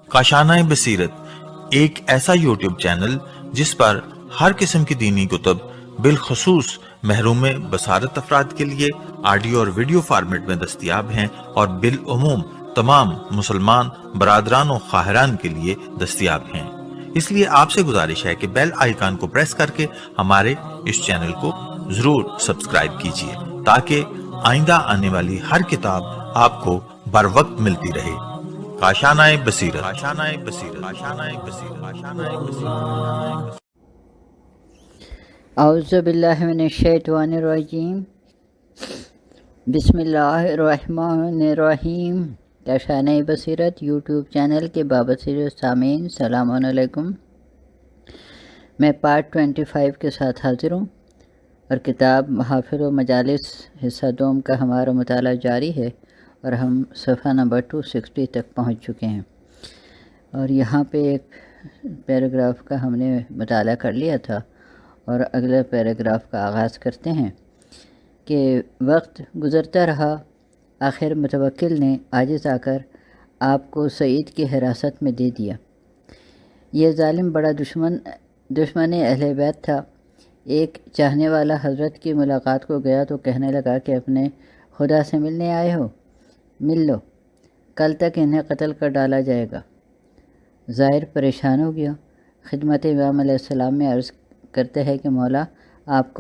کاشانۂ بصیرت ایک ایسا یوٹیوب چینل جس پر ہر قسم کی دینی کتب بالخصوص محروم بصارت افراد کے لیے آڈیو اور ویڈیو فارمیٹ میں دستیاب ہیں اور بالعموم تمام مسلمان برادران و خواہران کے لیے دستیاب ہیں۔ اس لیے آپ سے گزارش ہے کہ بیل آئیکن کو پریس کر کے ہمارے اس چینل کو ضرور سبسکرائب کیجیے تاکہ آئندہ آنے والی ہر کتاب آپ کو بر وقت ملتی رہے۔ کاشانۂ بصیرت۔ اعوذ باللہ من الشیطان الرجیم، بسم اللہ الرحمن الرحیم۔ کاشانۂ بصیرت یوٹیوب چینل کے بابصیر سامعین السلام علیکم۔ میں پارٹ 25 کے ساتھ حاضر ہوں اور کتاب محافل و مجالس حصہ دوم کا ہمارا مطالعہ جاری ہے اور ہم صفحہ نمبر 260 تک پہنچ چکے ہیں، اور یہاں پہ ایک پیراگراف کا ہم نے مطالعہ کر لیا تھا اور اگلے پیراگراف کا آغاز کرتے ہیں کہ وقت گزرتا رہا، آخر متوکل نے عاجز آ کر آپ کو سعید کی حراست میں دے دیا۔ یہ ظالم بڑا دشمن اہل بیت تھا۔ ایک چاہنے والا حضرت کی ملاقات کو گیا تو کہنے لگا کہ اپنے خدا سے ملنے آئے ہو، مل لو، کل تک انہیں قتل کر ڈالا جائے گا۔ ظاہر پریشان ہو گیا، خدمت امام علیہ السلام میں عرض کرتے ہیں کہ مولا آپ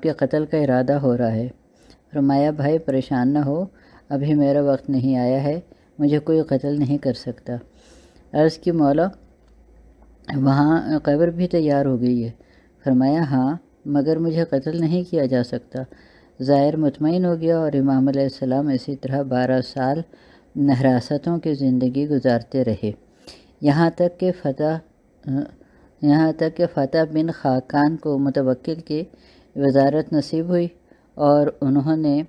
کے قتل کا ارادہ ہو رہا ہے۔ فرمایا بھائی پریشان نہ ہو، ابھی میرا وقت نہیں آیا ہے، مجھے کوئی قتل نہیں کر سکتا۔ عرض کی مولا وہاں قبر بھی تیار ہو گئی ہے۔ فرمایا ہاں، مگر مجھے قتل نہیں کیا جا سکتا۔ ظاہر مطمئن ہو گیا اور امام علیہ السلام اسی طرح 12 سال حراستوں کی زندگی گزارتے رہے، یہاں تک کہ فتح بن خاقان کو متوکل کی وزارت نصیب ہوئی اور انہوں نے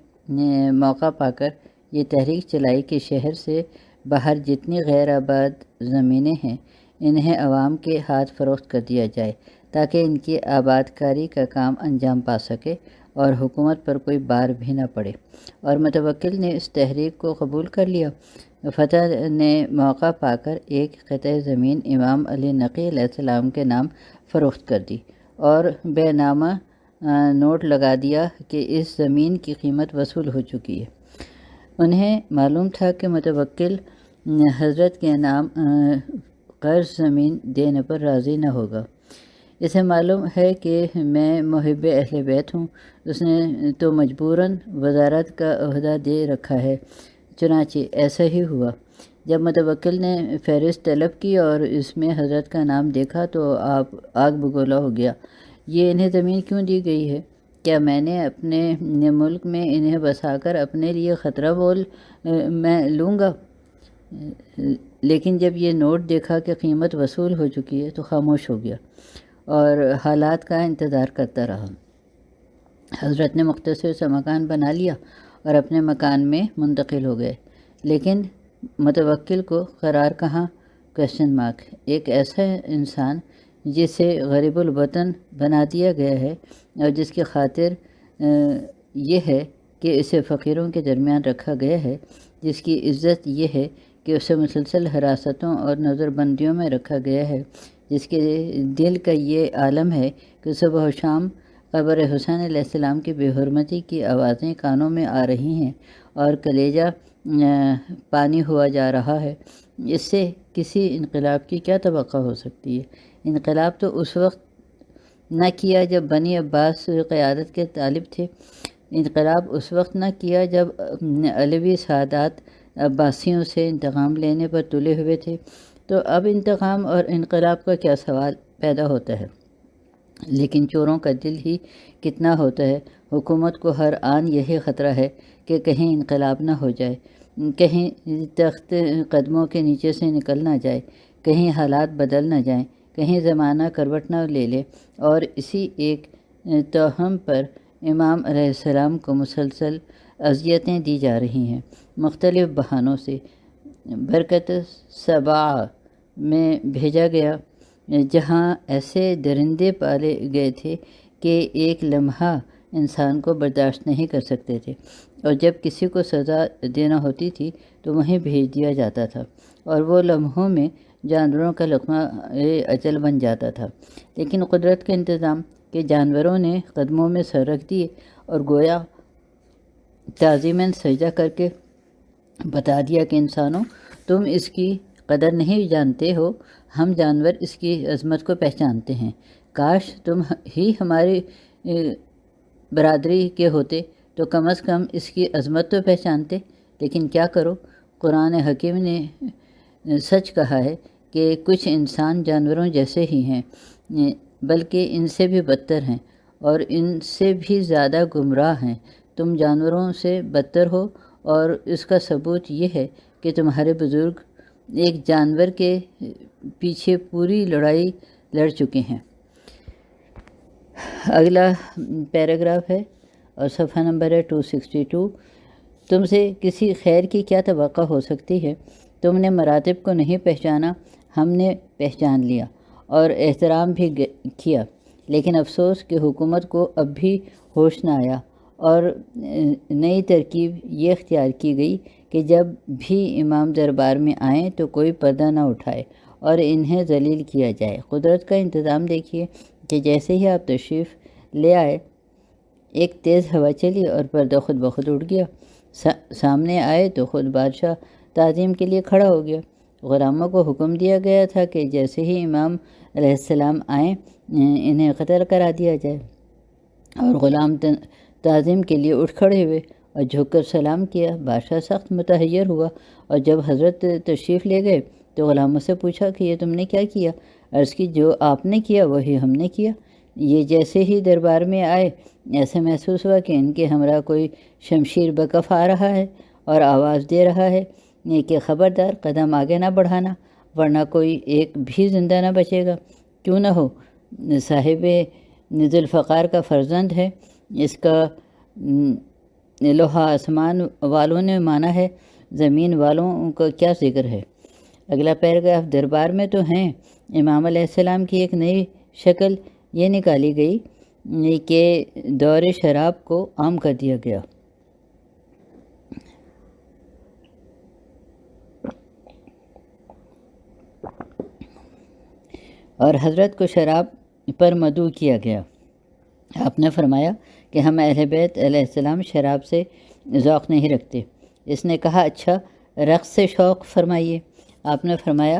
موقع پا کر یہ تحریک چلائی کہ شہر سے باہر جتنی غیر آباد زمینیں ہیں انہیں عوام کے ہاتھ فروخت کر دیا جائے تاکہ ان کی آباد کاری کا کام انجام پا سکے اور حکومت پر کوئی بار بھی نہ پڑے، اور متوکل نے اس تحریک کو قبول کر لیا۔ فتح نے موقع پا کر ایک قطع زمین امام علی نقی علیہ السلام کے نام فروخت کر دی اور بے نامہ نوٹ لگا دیا کہ اس زمین کی قیمت وصول ہو چکی ہے۔ انہیں معلوم تھا کہ متوکل حضرت کے نام قرض زمین دینے پر راضی نہ ہوگا۔ اسے معلوم ہے کہ میں محب اہل بیت ہوں، اس نے تو مجبوراً وزارت کا عہدہ دے رکھا ہے۔ چنانچہ ایسا ہی ہوا۔ جب متوکل نے فہرست طلب کی اور اس میں حضرت کا نام دیکھا تو آپ آگ بگولا ہو گیا۔ یہ انہیں زمین کیوں دی گئی ہے؟ کیا میں نے اپنے ملک میں انہیں بسا کر اپنے لیے خطرہ میں لوں گا؟ لیکن جب یہ نوٹ دیکھا کہ قیمت وصول ہو چکی ہے تو خاموش ہو گیا اور حالات کا انتظار کرتا رہا۔ حضرت نے مختصر سا مکان بنا لیا اور اپنے مکان میں منتقل ہو گئے، لیکن متوکل کو قرار کہاں؟ ایک ایسا انسان جسے غریب الوطن بنا دیا گیا ہے اور جس کی خاطر یہ ہے کہ اسے فقیروں کے درمیان رکھا گیا ہے، جس کی عزت یہ ہے کہ اسے مسلسل حراستوں اور نظر بندیوں میں رکھا گیا ہے، جس کے دل کا یہ عالم ہے کہ صبح و شام قبر حسین علیہ السلام کی بے حرمتی کی آوازیں کانوں میں آ رہی ہیں اور کلیجہ پانی ہوا جا رہا ہے، اس سے کسی انقلاب کی کیا توقع ہو سکتی ہے؟ انقلاب تو اس وقت نہ کیا جب بنی عباس قیادت کے طالب تھے، انقلاب اس وقت نہ کیا جب علوی سادات عباسیوں سے انتقام لینے پر تلے ہوئے تھے، تو اب انتقام اور انقلاب کا کیا سوال پیدا ہوتا ہے؟ لیکن چوروں کا دل ہی کتنا ہوتا ہے۔ حکومت کو ہر آن یہی خطرہ ہے کہ کہیں انقلاب نہ ہو جائے، کہیں تخت قدموں کے نیچے سے نکل نہ جائے، کہیں حالات بدل نہ جائیں، کہیں زمانہ کروٹ نہ لے لے، اور اسی ایک توہم پر امام علیہ السلام کو مسلسل اذیتیں دی جا رہی ہیں مختلف بہانوں سے۔ برکت سبع میں بھیجا گیا جہاں ایسے درندے پالے گئے تھے کہ ایک لمحہ انسان کو برداشت نہیں کر سکتے تھے، اور جب کسی کو سزا دینا ہوتی تھی تو وہیں بھیج دیا جاتا تھا، اور وہ لمحوں میں جانوروں کا لقمہ اجل بن جاتا تھا۔ لیکن قدرت کا انتظام کہ جانوروں نے قدموں میں سر رکھ دیے اور گویا تعظیماً سجدہ کر کے بتا دیا کہ انسانوں، تم اس کی قدر نہیں جانتے ہو، ہم جانور اس کی عظمت کو پہچانتے ہیں۔ کاش تم ہی ہماری برادری کے ہوتے تو کم از کم اس کی عظمت تو پہچانتے۔ لیکن کیا کرو، قرآن حکیم نے سچ کہا ہے کہ کچھ انسان جانوروں جیسے ہی ہیں، بلکہ ان سے بھی بدتر ہیں اور ان سے بھی زیادہ گمراہ ہیں۔ تم جانوروں سے بدتر ہو، اور اس کا ثبوت یہ ہے کہ تمہارے بزرگ ایک جانور کے پیچھے پوری لڑائی لڑ چکے ہیں۔ اگلا پیراگراف ہے اور صفحہ نمبر ہے 262۔ تم سے کسی خیر کی کیا توقع ہو سکتی ہے؟ تم نے مراتب کو نہیں پہچانا، ہم نے پہچان لیا اور احترام بھی کیا، لیکن افسوس کہ حکومت کو اب بھی ہوش نہ آیا، اور نئی ترکیب یہ اختیار کی گئی کہ جب بھی امام دربار میں آئیں تو کوئی پردہ نہ اٹھائے اور انہیں ذلیل کیا جائے۔ قدرت کا انتظام دیکھیے کہ جیسے ہی آپ تشریف لے آئے، ایک تیز ہوا چلی اور پردہ خود بخود اٹھ گیا۔ سامنے آئے تو خود بادشاہ تعظیم کے لیے کھڑا ہو گیا۔ غلاموں کو حکم دیا گیا تھا کہ جیسے ہی امام علیہ السلام آئیں انہیں قتل کرا دیا جائے، اور غلام تعظیم کے لیے اٹھ کھڑے ہوئے اور جھک کر سلام کیا۔ بادشاہ سخت متحیر ہوا، اور جب حضرت تشریف لے گئے تو غلاموں سے پوچھا کہ یہ تم نے کیا کیا؟ عرض کی جو آپ نے کیا وہی ہم نے کیا۔ یہ جیسے ہی دربار میں آئے ایسے محسوس ہوا کہ ان کے ہمراہ کوئی شمشیر بکف آ رہا ہے اور آواز دے رہا ہے کہ خبردار قدم آگے نہ بڑھانا، ورنہ کوئی ایک بھی زندہ نہ بچے گا۔ کیوں نہ ہو، صاحب ذوالفقار کا فرزند ہے، اس کا لوہا آسمان والوں نے مانا ہے، زمین والوں کا کیا ذکر ہے۔ اگلا پیراگراف، دربار میں تو ہیں امام علیہ السلام کی ایک نئی شکل یہ نکالی گئی کہ دور شراب کو عام کر دیا گیا۔ اور حضرت کو شراب پر مدعو کیا گیا۔ آپ نے فرمایا کہ ہم اہل بیت علیہ السلام شراب سے ذوق نہیں رکھتے۔ اس نے کہا اچھا رقص سے شوق فرمائیے۔ آپ نے فرمایا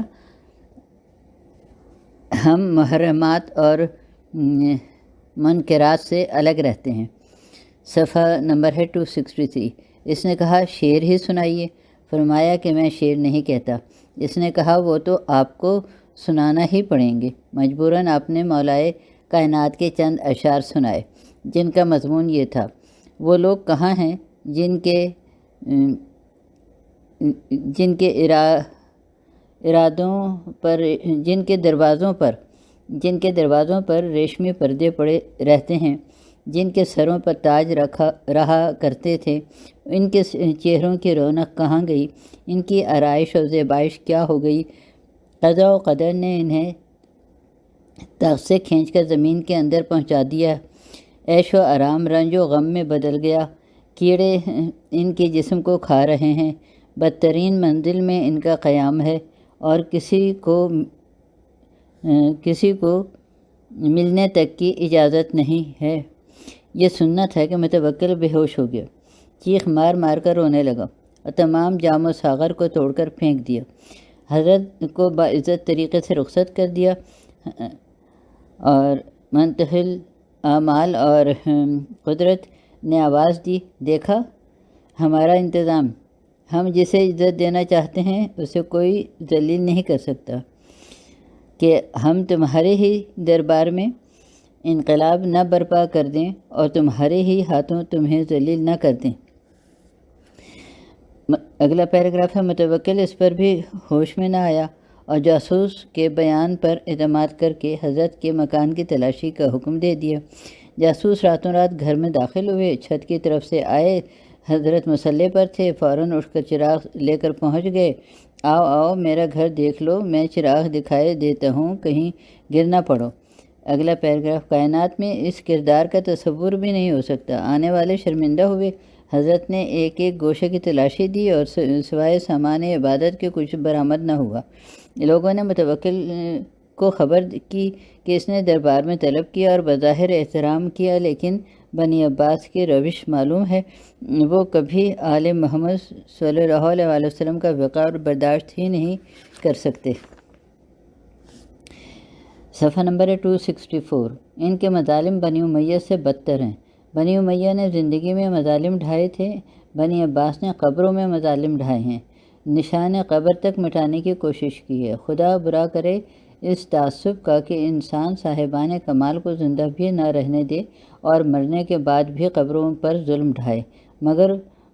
ہم محرمات اور منکرات سے الگ رہتے ہیں۔ صفحہ نمبر ہے 263۔ اس نے کہا شعر ہی سنائیے۔ فرمایا کہ میں شعر نہیں کہتا۔ اس نے کہا وہ تو آپ کو سنانا ہی پڑیں گے۔ مجبوراً آپ نے مولائے کائنات کے چند اشعار سنائے جن کا مضمون یہ تھا، وہ لوگ کہاں ہیں جن کے ارادوں پر جن کے دروازوں پر ریشمی پردے پڑے رہتے ہیں، جن کے سروں پر تاج رہا کرتے تھے، ان کے چہروں کی رونق کہاں گئی، ان کی آرائش و زیبائش کیا ہو گئی۔ قضا و قدر نے انہیں تخت سے کھینچ کر زمین کے اندر پہنچا دیا، عیش و آرام رنج و غم میں بدل گیا، کیڑے ان کے جسم کو کھا رہے ہیں، بدترین منزل میں ان کا قیام ہے، اور کسی کو ملنے تک کی اجازت نہیں ہے۔ یہ سنت ہے کہ متوکل بے ہوش ہو گیا، چیخ مار مار کر رونے لگا اور تمام جام و ساغر کو توڑ کر پھینک دیا۔ حضرت کو باعزت طریقے سے رخصت کر دیا، اور منتقل اعمال اور قدرت نے آواز دی دیکھا ہمارا انتظام، ہم جسے عزت دینا چاہتے ہیں اسے کوئی ذلیل نہیں کر سکتا، کہ ہم تمہارے ہی دربار میں انقلاب نہ برپا کر دیں اور تمہارے ہی ہاتھوں تمہیں ذلیل نہ کر دیں۔ اگلا پیراگراف ہے متوکل اس پر بھی ہوش میں نہ آیا اور جاسوس کے بیان پر اعتماد کر کے حضرت کے مکان کی تلاشی کا حکم دے دیا۔ جاسوس راتوں رات گھر میں داخل ہوئے، چھت کی طرف سے آئے، حضرت مصلے پر تھے، فوراً اٹھ کر چراغ لے کر پہنچ گئے۔ آؤ آؤ میرا گھر دیکھ لو، میں چراغ دکھائے دیتا ہوں، کہیں گر نہ پڑو۔ اگلا پیراگراف، کائنات میں اس کردار کا تصور بھی نہیں ہو سکتا۔ آنے والے شرمندہ ہوئے۔ حضرت نے ایک ایک گوشے کی تلاشی دی اور سوائے سامان عبادت کے کچھ برآمد نہ ہوا۔ لوگوں نے متوکل کو خبر کی کہ اس نے دربار میں طلب کیا اور بظاہر احترام کیا، لیکن بنی عباس کی روش معلوم ہے، وہ کبھی آل محمد صلی اللہ علیہ وسلم کا وقار برداشت ہی نہیں کر سکتے۔ صفحہ نمبر 264۔ ان کے مظالم بنی امیہ سے بدتر ہیں۔ بنی امیہ نے زندگی میں مظالم ڈھائے تھے، بنی عباس نے قبروں میں مظالم ڈھائے ہیں، نشان قبر تک مٹانے کی کوشش کی ہے۔ خدا برا کرے اس تعصب کا کہ انسان صاحبان کمال کو زندہ بھی نہ رہنے دے اور مرنے کے بعد بھی قبروں پر ظلم ڈھائے، مگر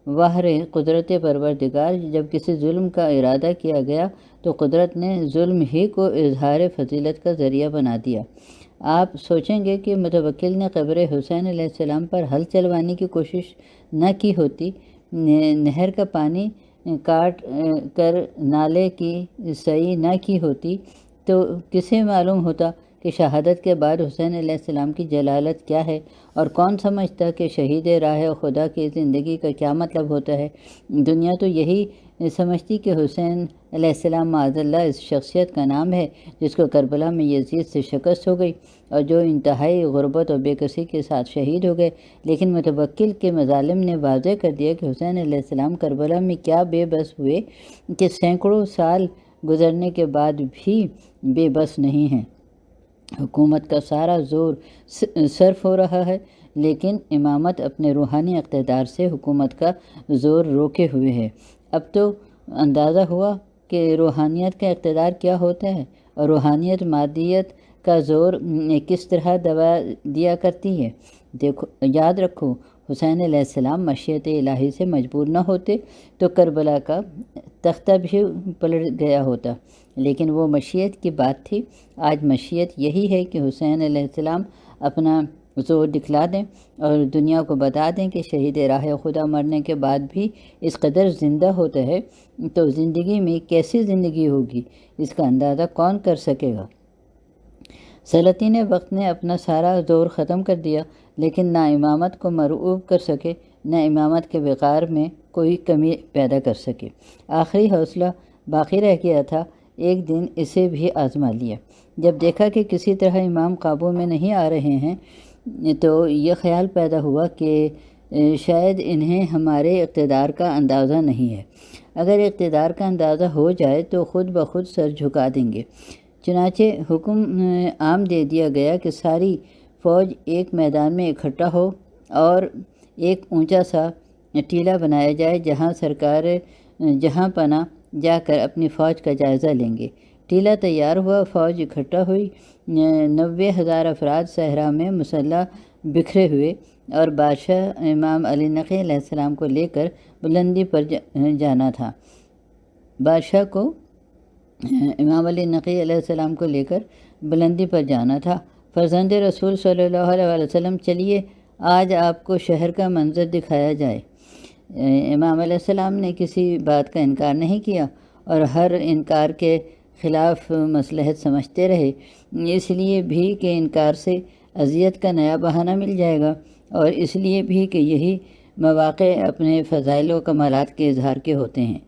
واہ رے قدرت پروردگار، جب کسی ظلم کا ارادہ کیا گیا تو قدرت نے ظلم ہی کو اظہار فضیلت کا ذریعہ بنا دیا۔ آپ سوچیں گے کہ متوکل نے قبر حسین علیہ السلام پر ہل چلوانے کی کوشش نہ کی ہوتی، نہر کا پانی کاٹ کر نالے کی صحیح نہ کی ہوتی، تو کسے معلوم ہوتا کہ شہادت کے بعد حسین علیہ السلام کی جلالت کیا ہے، اور کون سمجھتا کہ شہید راہ خدا کی زندگی کا کیا مطلب ہوتا ہے۔ دنیا تو یہی سمجھتی کہ حسین علیہ السلام معاذ اللہ اس شخصیت کا نام ہے جس کو کربلا میں یزید سے شکست ہو گئی اور جو انتہائی غربت اور بے کسی کے ساتھ شہید ہو گئے، لیکن متوکل کے مظالم نے واضح کر دیا کہ حسین علیہ السلام کربلا میں کیا بے بس ہوئے کہ سینکڑوں سال گزرنے کے بعد بھی بے بس نہیں ہیں۔ حکومت کا سارا زور صرف ہو رہا ہے، لیکن امامت اپنے روحانی اقتدار سے حکومت کا زور روکے ہوئے ہے۔ اب تو اندازہ ہوا کہ روحانیت کا اقتدار کیا ہوتا ہے اور روحانیت مادیت کا زور کس طرح دبا دیا کرتی ہے۔ دیکھو، یاد رکھو، حسین علیہ السلام مشیت الہی سے مجبور نہ ہوتے تو کربلا کا تختہ بھی پلٹ گیا ہوتا، لیکن وہ مشیت کی بات تھی۔ آج مشیت یہی ہے کہ حسین علیہ السلام اپنا زور دکھلا دیں اور دنیا کو بتا دیں کہ شہید راہ خدا مرنے کے بعد بھی اس قدر زندہ ہوتا ہے، تو زندگی میں کیسی زندگی ہوگی اس کا اندازہ کون کر سکے گا۔ سلاطین وقت نے اپنا سارا زور ختم کر دیا، لیکن نہ امامت کو مرعوب کر سکے، نہ امامت کے وقار میں کوئی کمی پیدا کر سکے۔ آخری حوصلہ باقی رہ گیا تھا، ایک دن اسے بھی آزما لیا۔ جب دیکھا کہ کسی طرح امام قابو میں نہیں آ رہے ہیں تو یہ خیال پیدا ہوا کہ شاید انہیں ہمارے اقتدار کا اندازہ نہیں ہے۔ اگر اقتدار کا اندازہ ہو جائے تو خود بخود سر جھکا دیں گے۔ چنانچہ حکم عام دے دیا گیا کہ ساری فوج ایک میدان میں اکٹھا ہو اور ایک اونچا سا ٹیلہ بنایا جائے جہاں سرکار جہاں پناہ جا کر اپنی فوج کا جائزہ لیں گے۔ ٹیلہ تیار ہوا، فوج اکٹھا ہوئی، 90,000 افراد صحرا میں مسلح بکھرے ہوئے اور بادشاہ امام علی نقی علیہ السلام کو لے کر بلندی پر جانا تھا۔ بادشاہ کو امام علی نقی علیہ السلام کو لے کر بلندی پر جانا تھا۔ فرزند رسول صلی اللہ علیہ وسلم، چلیے آج آپ کو شہر کا منظر دکھایا جائے۔ امام علیہ السلام نے کسی بات کا انکار نہیں کیا اور ہر انکار کے خلاف مصلحت سمجھتے رہے، اس لیے بھی کہ انکار سے اذیت کا نیا بہانہ مل جائے گا، اور اس لیے بھی کہ یہی مواقع اپنے فضائل و کمالات کے اظہار کے ہوتے ہیں۔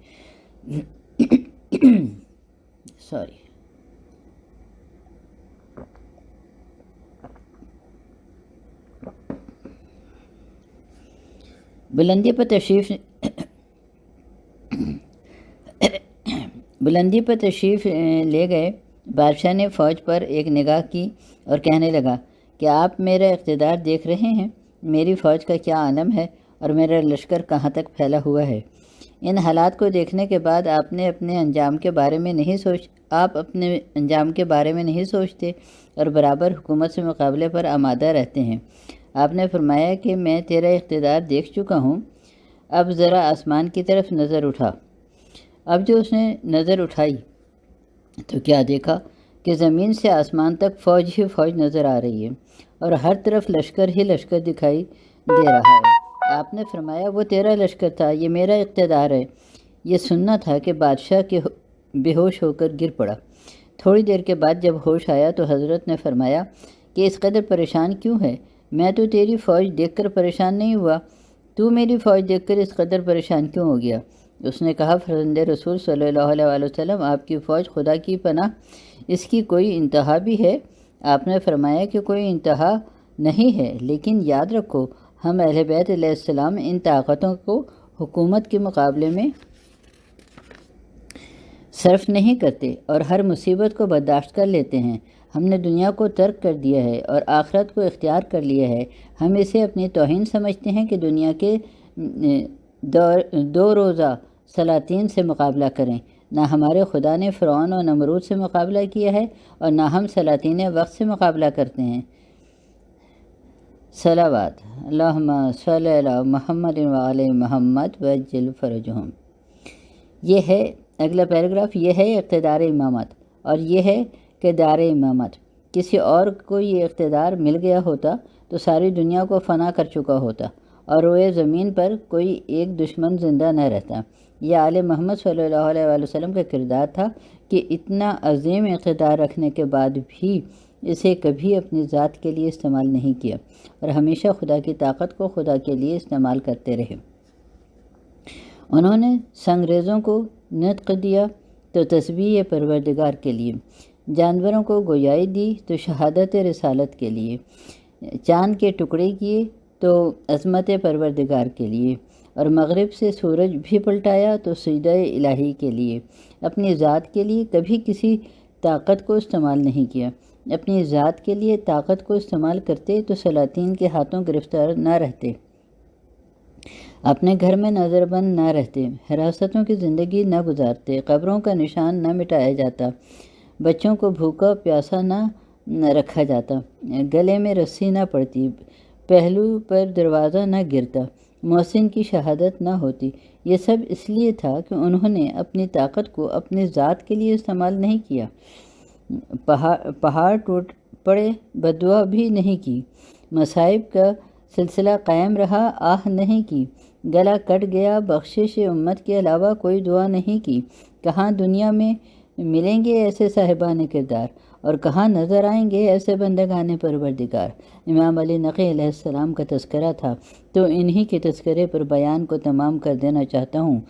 بلندی پر تشریف لے گئے بادشاہ نے فوج پر ایک نگاہ کی اور کہنے لگا کہ آپ میرا اقتدار دیکھ رہے ہیں، میری فوج کا کیا عالم ہے اور میرا لشکر کہاں تک پھیلا ہوا ہے۔ ان حالات کو دیکھنے کے بعد آپ اپنے انجام کے بارے میں نہیں سوچتے اور برابر حکومت سے مقابلے پر آمادہ رہتے ہیں۔ آپ نے فرمایا کہ میں تیرا اقتدار دیکھ چکا ہوں، اب ذرا آسمان کی طرف نظر اٹھا۔ اب جو اس نے نظر اٹھائی تو کیا دیکھا کہ زمین سے آسمان تک فوج ہی فوج نظر آ رہی ہے اور ہر طرف لشکر ہی لشکر دکھائی دے رہا ہے۔ آپ نے فرمایا وہ تیرا لشکر تھا، یہ میرا اقتدار ہے۔ یہ سننا تھا کہ بادشاہ کے بے ہوش ہو کر گر پڑا۔ تھوڑی دیر کے بعد جب ہوش آیا تو حضرت نے فرمایا کہ اس قدر پریشان کیوں ہے؟ میں تو تیری فوج دیکھ کر پریشان نہیں ہوا، تو میری فوج دیکھ کر اس قدر پریشان کیوں ہو گیا؟ اس نے کہا، فرزند رسول صلی اللہ علیہ وسلم، آپ کی فوج خدا کی پناہ، اس کی کوئی انتہا بھی ہے؟ آپ نے فرمایا کہ کوئی انتہا نہیں ہے، لیکن یاد رکھو ہم اہل بیت علیہ السلام ان طاقتوں کو حکومت کے مقابلے میں صرف نہیں کرتے اور ہر مصیبت کو برداشت کر لیتے ہیں۔ ہم نے دنیا کو ترک کر دیا ہے اور آخرت کو اختیار کر لیا ہے۔ ہم اسے اپنی توہین سمجھتے ہیں کہ دنیا کے دو روزہ سلاطین سے مقابلہ کریں۔ نہ ہمارے خدا نے فرعون اور نمرود سے مقابلہ کیا ہے اور نہ ہم سلاطین وقت سے مقابلہ کرتے ہیں۔ صلوات اللہم صلی علی محمد وعلی محمد وعجل فرجہم۔ یہ ہے اگلا پیراگراف، یہ ہے اقتدار امامت، اور یہ ہے کہ دار امامت۔ کسی اور کو یہ اقتدار مل گیا ہوتا تو ساری دنیا کو فنا کر چکا ہوتا اور روئے زمین پر کوئی ایک دشمن زندہ نہ رہتا۔ یہ آل محمد صلی اللہ علیہ وسلم کا کردار تھا کہ اتنا عظیم اقتدار رکھنے کے بعد بھی اسے کبھی اپنی ذات کے لیے استعمال نہیں کیا اور ہمیشہ خدا کی طاقت کو خدا کے لیے استعمال کرتے رہے۔ انہوں نے سنگریزوں کو نطق دیا تو تسبیح پروردگار کے لیے، جانوروں کو گویائی دی تو شہادت رسالت کے لیے، چاند کے ٹکڑے کیے تو عظمت پروردگار کے لیے، اور مغرب سے سورج بھی پلٹایا تو سجدہ الہی کے لیے۔ اپنی ذات کے لیے کبھی کسی طاقت کو استعمال نہیں کیا۔ اپنی ذات کے لیے طاقت کو استعمال کرتے تو سلاطین کے ہاتھوں گرفتار نہ رہتے، اپنے گھر میں نظر بند نہ رہتے، حراستوں کی زندگی نہ گزارتے، قبروں کا نشان نہ مٹایا جاتا، بچوں کو بھوکا پیاسا نہ رکھا جاتا، گلے میں رسی نہ پڑتی، پہلو پر دروازہ نہ گرتا، محسن کی شہادت نہ ہوتی۔ یہ سب اس لیے تھا کہ انہوں نے اپنی طاقت کو اپنی ذات کے لیے استعمال نہیں کیا، پہاڑ ٹوٹ پڑے بددعا بھی نہیں کی، مصائب کا سلسلہ قائم رہا آہ نہیں کی، گلا کٹ گیا بخشش امت کے علاوہ کوئی دعا نہیں کی۔ کہاں دنیا میں ملیں گے ایسے صاحبان کردار اور کہاں نظر آئیں گے ایسے بندگان پروردگار؟ امام علی نقی علیہ السلام کا تذکرہ تھا تو انہی کے تذکرے پر بیان کو تمام کر دینا چاہتا ہوں۔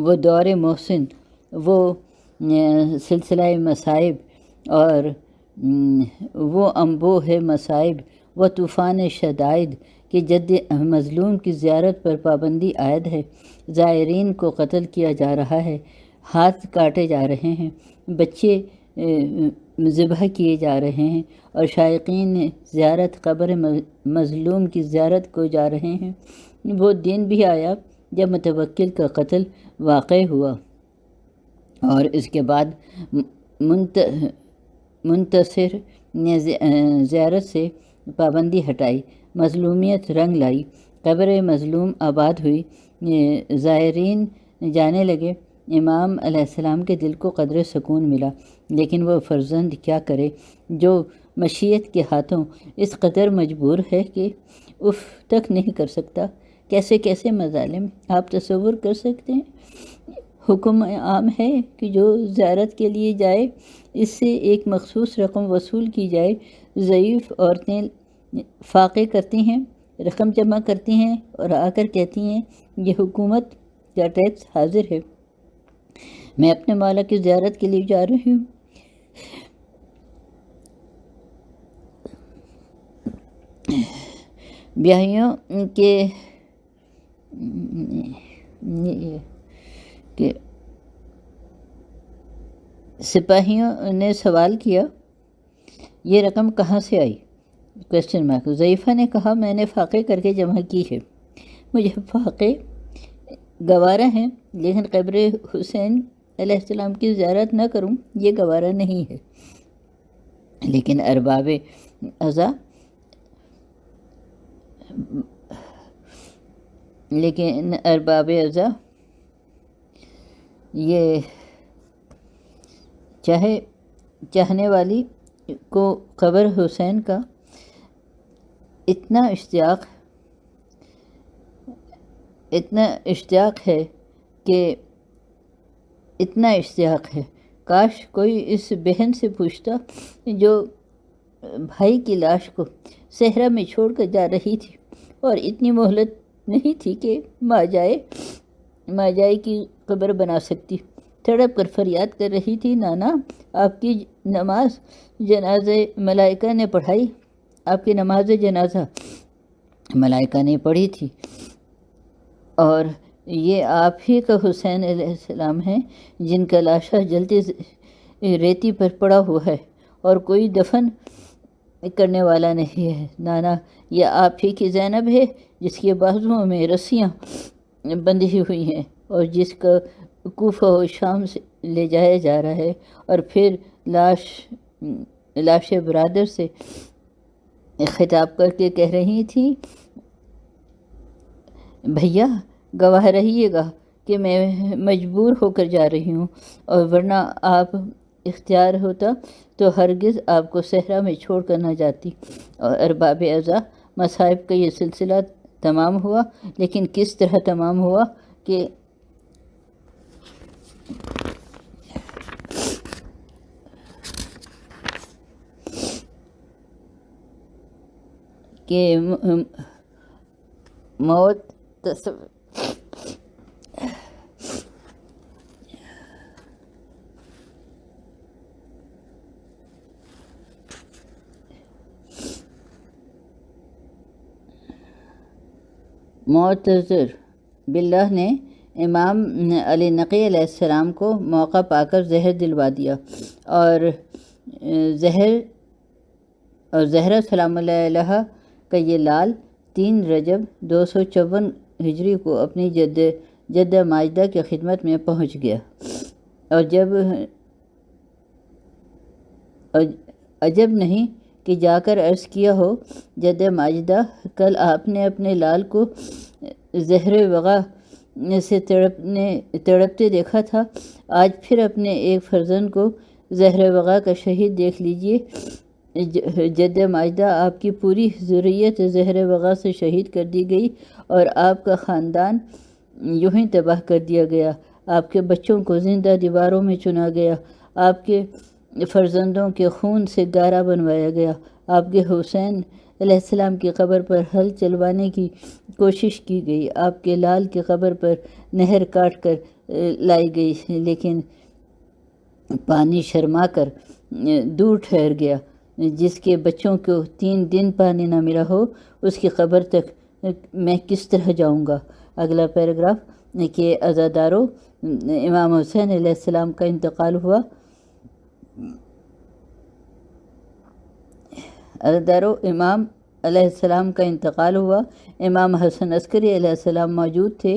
وہ دور محسن، وہ سلسلہ مصائب اور وہ انبوہ مصائب، وہ طوفان شدائد کہ جد مظلوم کی زیارت پر پابندی عائد ہے، زائرین کو قتل کیا جا رہا ہے، ہاتھ کاٹے جا رہے ہیں، بچے ذبح کیے جا رہے ہیں اور شائقین زیارت قبر مظلوم کی زیارت کو جا رہے ہیں۔ وہ دن بھی آیا جب متوکل کا قتل واقع ہوا اور اس کے بعد منتصر نے زیارت سے پابندی ہٹائی، مظلومیت رنگ لائی، قبر مظلوم آباد ہوئی، زائرین جانے لگے۔ امام علیہ السلام کے دل کو قدر سکون ملا، لیکن وہ فرزند کیا کرے جو مشیت کے ہاتھوں اس قدر مجبور ہے کہ اف تک نہیں کر سکتا۔ کیسے کیسے مظالم آپ تصور کر سکتے ہیں؟ حکم عام ہے کہ جو زیارت کے لیے جائے اس سے ایک مخصوص رقم وصول کی جائے۔ ضعیف عورتیں فاقے کرتی ہیں، رقم جمع کرتی ہیں اور آ کر کہتی ہیں یہ حکومت کا ٹیکس حاضر ہے، میں اپنے مولا کی زیارت کے لیے جا رہی ہوں۔ بیاہیوں کے سپاہیوں نے سوال کیا یہ رقم کہاں سے آئی؟ Question mark. ضعیفہ نے کہا میں نے فاقے کر کے جمع کی ہے، مجھے فاقے گوارا ہیں لیکن قبر حسین علیہ السلام کی زیارت نہ کروں یہ گوارا نہیں ہے۔ لیکن ارباب ازا یہ چاہنے والی کو قبر حسین کا اتنا اشتیاق ہے کاش کوئی اس بہن سے پوچھتا جو بھائی کی لاش کو صحرا میں چھوڑ کر جا رہی تھی، اور اتنی مہلت نہیں تھی کہ ماں جائے کی قبر بنا سکتی۔ تڑپ کر فریاد کر رہی تھی، نانا آپ کی نماز جنازہ ملائکہ نے پڑھائی، آپ کی نماز جنازہ ملائکہ نے پڑھی تھی، اور یہ آپ ہی کا حسین علیہ السلام ہے جن کا لاشا جلتی ریتی پر پڑا ہوا ہے اور کوئی دفن کرنے والا نہیں ہے۔ نانا یہ آپ ہی کی زینب ہے جس کے بازوؤں میں رسیاں بندھی ہوئی ہیں اور جس کا کوفہ و شام سے لے جایا جا رہا ہے، اور پھر لاش برادر سے خطاب کر کے کہہ رہی تھی، بھیا گواہ رہیے گا کہ میں مجبور ہو کر جا رہی ہوں، اور ورنہ آپ اختیار ہوتا تو ہرگز آپ کو صحرا میں چھوڑ کر نہ جاتی۔ اور ارباب اعضاء، مصائب کا یہ سلسلہ تمام ہوا، لیکن کس طرح تمام ہوا کہ موت معتذر باللہ نے امام علی نقی علیہ السلام کو موقع پا کر زہر دلوا دیا، اور زہرا سلام اللہ علیہ کا یہ لال 3 رجب 254 ہجری کو اپنی جدہ ماجدہ کی خدمت میں پہنچ گیا، اور عجب نہیں کہ جا کر عرض کیا ہو، جدہ ماجدہ کل آپ نے اپنے لال کو زہر وغا سے تڑپتے دیکھا تھا، آج پھر اپنے ایک فرزند کو زہر وغا کا شہید دیکھ لیجئے۔ جدہ ماجدہ آپ کی پوری ذریت زہر وغا سے شہید کر دی گئی، اور آپ کا خاندان یوں ہی تباہ کر دیا گیا، آپ کے بچوں کو زندہ دیواروں میں چنا گیا، آپ کے فرزندوں کے خون سے گارا بنوایا گیا، آپ کے حسین علیہ السلام کی قبر پر ہل چلوانے کی کوشش کی گئی، آپ کے لال کی قبر پر نہر کاٹ کر لائی گئی، لیکن پانی شرما کر دور ٹھہر گیا۔ جس کے بچوں کو 3 دن پانی نہ ملا ہو، اس کی قبر تک میں کس طرح جاؤں گا۔ اگلا پیراگراف کہ عزادارو، امام حسین علیہ السلام کا انتقال ہوا۔ عزادارو، امام علیہ السلام کا انتقال ہوا، امام حسن عسکری علیہ السلام موجود تھے۔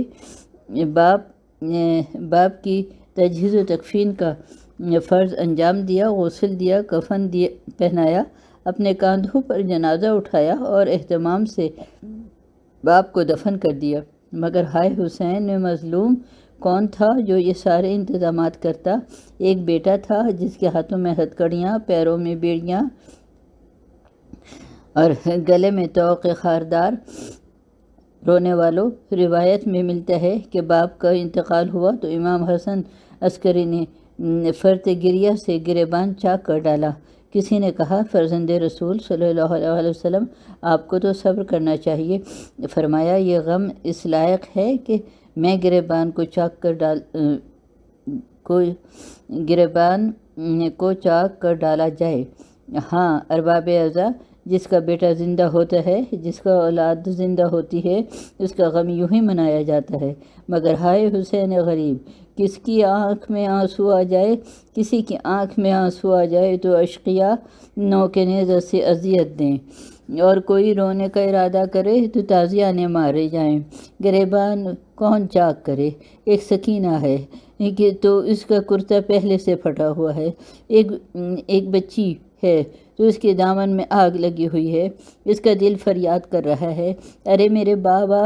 باپ کی تجہیز و تکفین کا فرض انجام دیا، غسل دیا، کفن پہنایا، اپنے کاندھوں پر جنازہ اٹھایا اور اہتمام سے باپ کو دفن کر دیا۔ مگر ہائے حسین میں مظلوم کون تھا جو یہ سارے انتظامات کرتا؟ ایک بیٹا تھا جس کے ہاتھوں میں ہتھکڑیاں، پیروں میں بیڑیاں اور گلے میں طوق خاردار۔ رونے والوں، روایت میں ملتا ہے کہ باپ کا انتقال ہوا تو امام حسن عسکری نے فرط گریہ سے گریبان چاک کر ڈالا۔ کسی نے کہا، فرزند رسول صلی اللہ علیہ وسلم، آپ کو تو صبر کرنا چاہیے۔ فرمایا، یہ غم اس لائق ہے کہ میں گریبان کو چاک کر ڈالا جائے۔ ہاں ارباب اعضاء، جس کا بیٹا زندہ ہوتا ہے، جس کا اولاد زندہ ہوتی ہے، اس کا غم یوں ہی منایا جاتا ہے۔ مگر ہائے حسین غریب، کس کی آنکھ میں آنسو آ جائے، کسی کی آنکھ میں آنسو آ جائے تو اشقیاء نوک نیزہ سے اذیت دیں، اور کوئی رونے کا ارادہ کرے تو تازیانے مارے جائیں۔ گریبان کون چاک کرے؟ ایک سکینہ ہے کہ تو اس کا کرتا پہلے سے پھٹا ہوا ہے، ایک بچی ہے تو اس کے دامن میں آگ لگی ہوئی ہے، اس کا دل فریاد کر رہا ہے، ارے میرے بابا،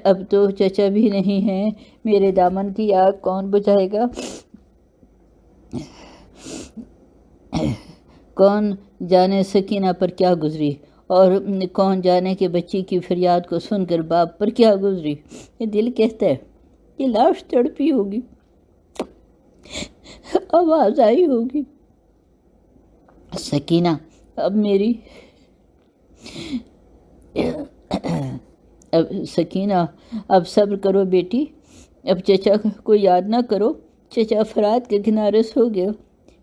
اب تو چچا بھی نہیں ہیں، میرے دامن کی آگ کون بجھائے گا؟ کون جانے سکینہ پر کیا گزری، اور کون جانے کہ بچی کی فریاد کو سن کر باپ پر کیا گزری۔ یہ دل کہتا ہے، یہ لاش تڑپی ہوگی، آواز آئی ہوگی، سکینہ اب میری اب سکینہ اب صبر کرو بیٹی، اب چچا کو یاد نہ کرو، چچا فرات کے کنارے سو گیا،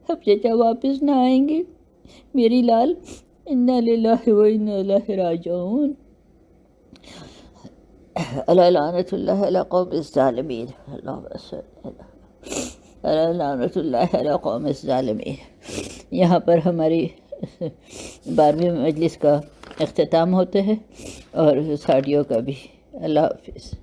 اب چچا واپس نہ آئیں گے میری لال، انا للہ و انا الیہ راجعون۔ الا لعنۃ اللہ علی قوم الظالمین، اللہم صل الا لعنۃ اللہ علی قوم الظالمین۔ یہاں پر ہماری 12ویں مجلس کا اختتام ہوتا ہے اور ساڑیوں کا بھی۔ اللہ حافظ۔